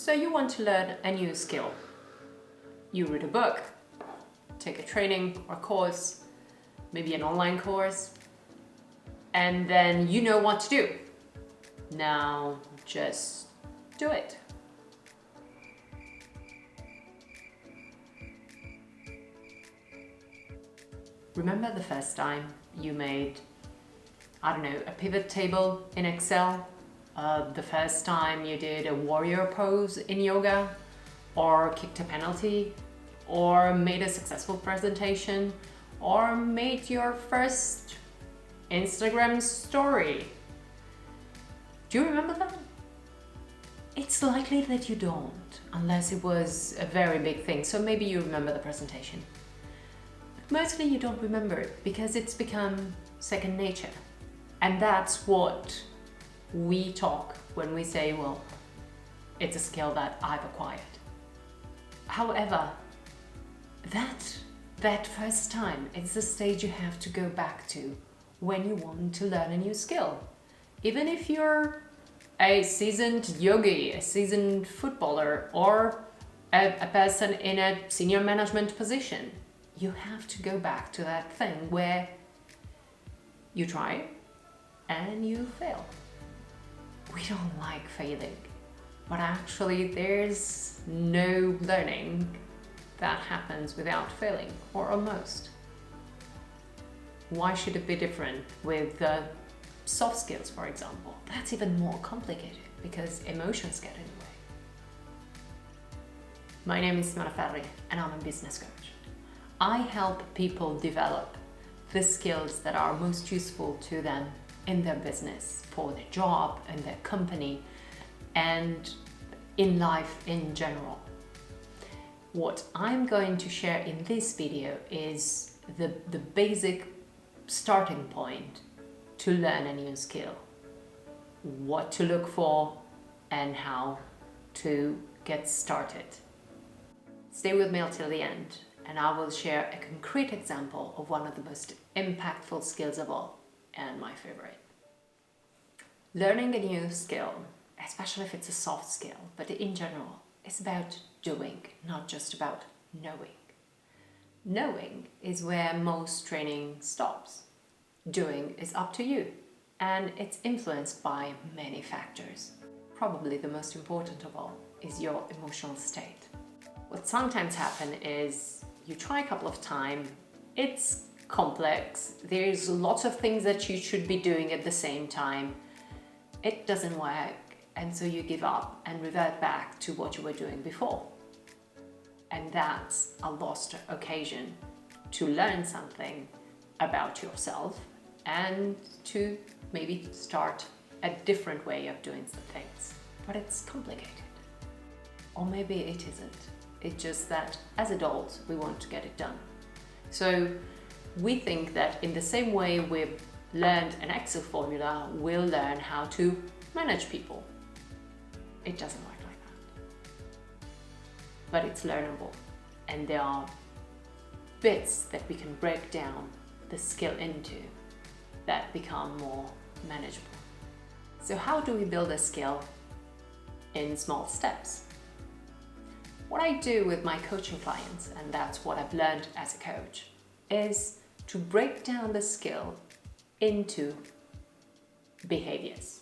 So you want to learn a new skill. You read a book, take a training or course, maybe an online course, and then you know what to do. Now just do it. Remember the first time you made, I don't know, a pivot table in Excel? The first time you did a warrior pose in yoga, or kicked a penalty, or made a successful presentation, or made your first Instagram story. Do you remember that? It's likely that you don't, unless it was a very big thing, so maybe you remember the presentation. Mostly you don't remember it because it's become second nature. And that's what we talk when we say, well, it's a skill that I've acquired. However, that first time, it's the stage you have to go back to when you want to learn a new skill. Even if you're a seasoned yogi, a seasoned footballer, or a person in a senior management position, you have to go back to that thing where you try and you fail. We don't like failing, but actually there's no learning that happens without failing, or almost. Why should it be different with soft skills, for example? That's even more complicated because emotions get in the way. My name is Simona and I'm a business coach. I help people develop the skills that are most useful to them in their business, for their job, and their company, and in life in general. What I'm going to share in this video is the basic starting point to learn a new skill, what to look for, and how to get started. Stay with me until the end, and I will share a concrete example of one of the most impactful skills of all, and my favorite. Learning a new skill, especially if it's a soft skill, but in general, is about doing, not just about knowing. Knowing is where most training stops. Doing is up to you, and it's influenced by many factors. Probably the most important of all is your emotional state. What sometimes happens is you try a couple of times, it's complex, there's lots of things that you should be doing at the same time. It doesn't work, and so you give up and revert back to what you were doing before. And that's a lost occasion to learn something about yourself and to maybe start a different way of doing some things. But it's complicated. Or maybe it isn't. It's just that as adults, we want to get it done. So we think that in the same way we've learned an Excel formula, we'll learn how to manage people. It doesn't work like that. But it's learnable, and there are bits that we can break down the skill into that become more manageable. So how do we build a skill in small steps? What I do with my coaching clients, and that's what I've learned as a coach, is to break down the skill into behaviors.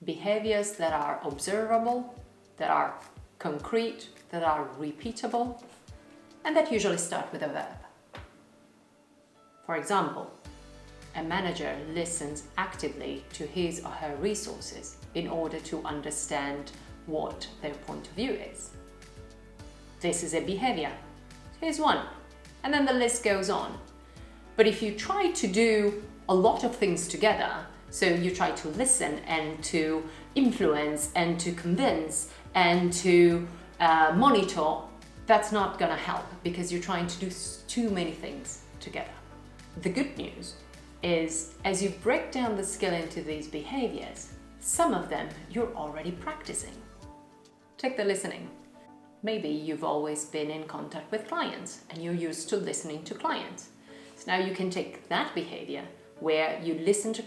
Behaviors that are observable, that are concrete, that are repeatable, and that usually start with a verb. For example, a manager listens actively to his or her resources in order to understand what their point of view is. This is a behavior. Here's one. And then the list goes on. But if you try to do a lot of things together, so you try to listen and to influence and to convince and to monitor, that's not gonna help because you're trying to do too many things together. The good news is as you break down the skill into these behaviors, some of them you're already practicing. Take the listening. Maybe you've always been in contact with clients and you're used to listening to clients. So now you can take that behavior where you listen to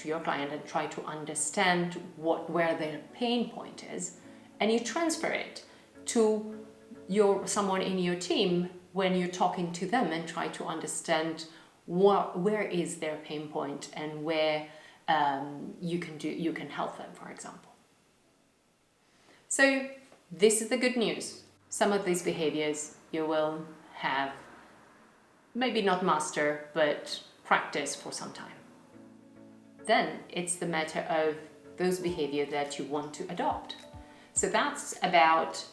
your client and try to understand where their pain point is, and you transfer it to someone in your team when you're talking to them and try to understand where is their pain point and where you can help them, for example. So this is the good news. Some of these behaviors you will have maybe not master, but practice for some time. Then it's the matter of those behaviors that you want to adopt. So that's about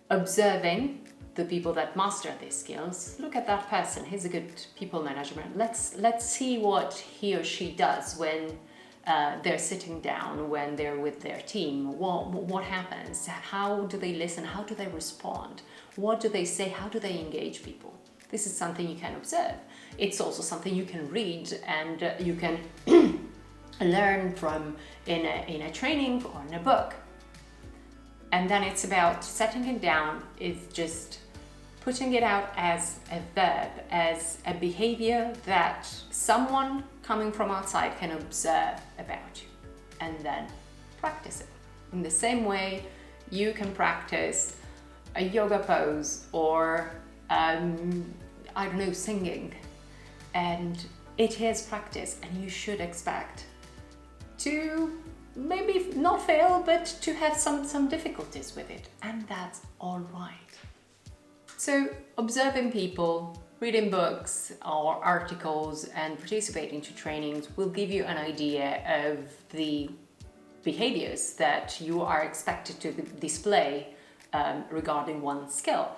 observing the people that master these skills. Look at that person, he's a good people manager. Let's see what he or she does when they're sitting down, when they're with their team. What happens? How do they listen? How do they respond? What do they say? How do they engage people? This is something you can observe. It's also something you can read and you can learn from in a training or in a book. And then it's about setting it down. It's just putting it out as a verb, as a behavior that someone coming from outside can observe about you and then practice it. In the same way, you can practice a yoga pose or I don't know, singing, and it is practice, and you should expect to maybe not fail, but to have some difficulties with it, and that's all right. So observing people, reading books or articles and participating to trainings will give you an idea of the behaviors that you are expected to display regarding one skill.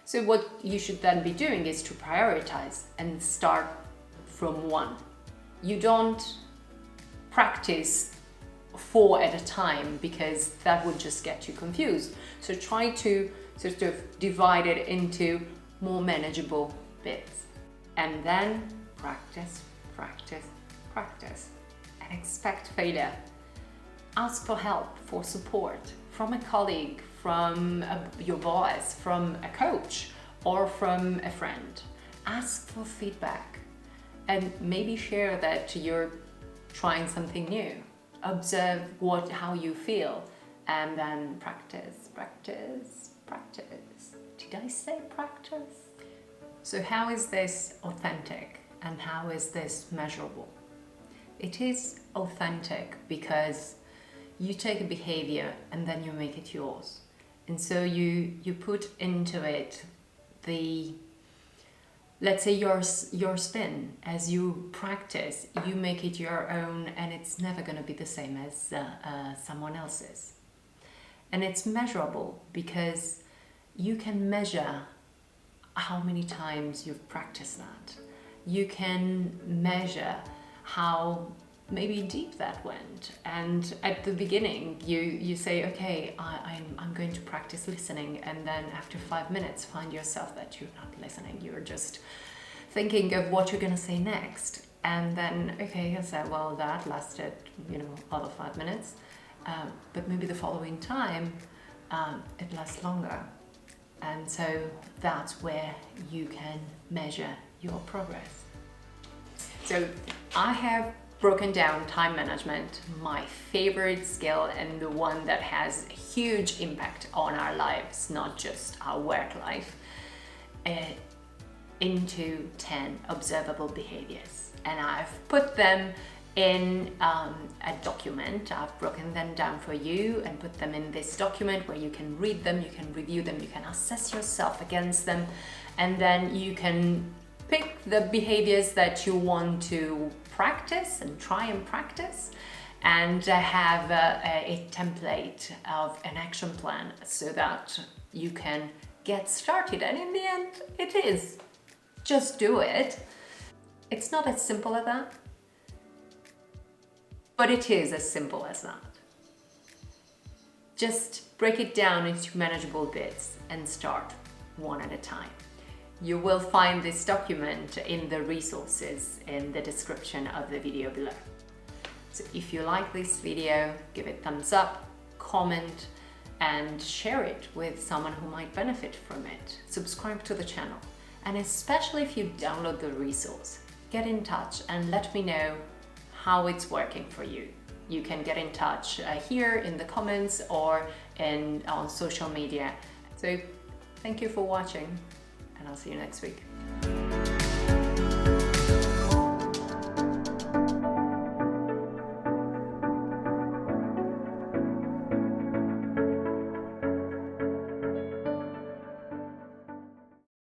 So what you should then be doing is to prioritize and start from one. You don't practice 4 at a time because that would just get you confused. So try to sort of divide it into more manageable bits. And then practice, practice, practice, and expect failure. Ask for help, for support from a colleague, from your boss, from a coach, or from a friend. Ask for feedback and maybe share that you're trying something new. Observe how you feel and then practice, practice, practice. Did I say practice? So how is this authentic and how is this measurable? It is authentic because you take a behavior and then you make it yours. And so you put into it let's say your spin. As you practice, you make it your own, and it's never going to be the same as someone else's. And it's measurable because you can measure how many times you've practiced that. You can measure how maybe deep that went, and at the beginning you say, okay, I'm going to practice listening, and then after 5 minutes find yourself that you're not listening, you're just thinking of what you're going to say next, and then okay, I said, well, that lasted other 5 minutes, but maybe the following time it lasts longer, and so that's where you can measure your progress. So I have broken down time management, my favorite skill and the one that has a huge impact on our lives, not just our work life, into 10 observable behaviors. And I've put them in a document. I've broken them down for you and put them in this document where you can read them, you can review them, you can assess yourself against them, and then you can pick the behaviors that you want to practice and try and practice, and have a template of an action plan so that you can get started. And in the end, it is just do it. It's not as simple as that, but it is as simple as that. Just break it down into manageable bits and start one at a time. You will find this document in the resources in the description of the video below. So if you like this video, give it a thumbs up, comment, and share it with someone who might benefit from it. Subscribe to the channel. And especially if you download the resource, get in touch and let me know how it's working for you. you can get in touch here in the comments or on social media. So thank you for watching, and I'll see you next week.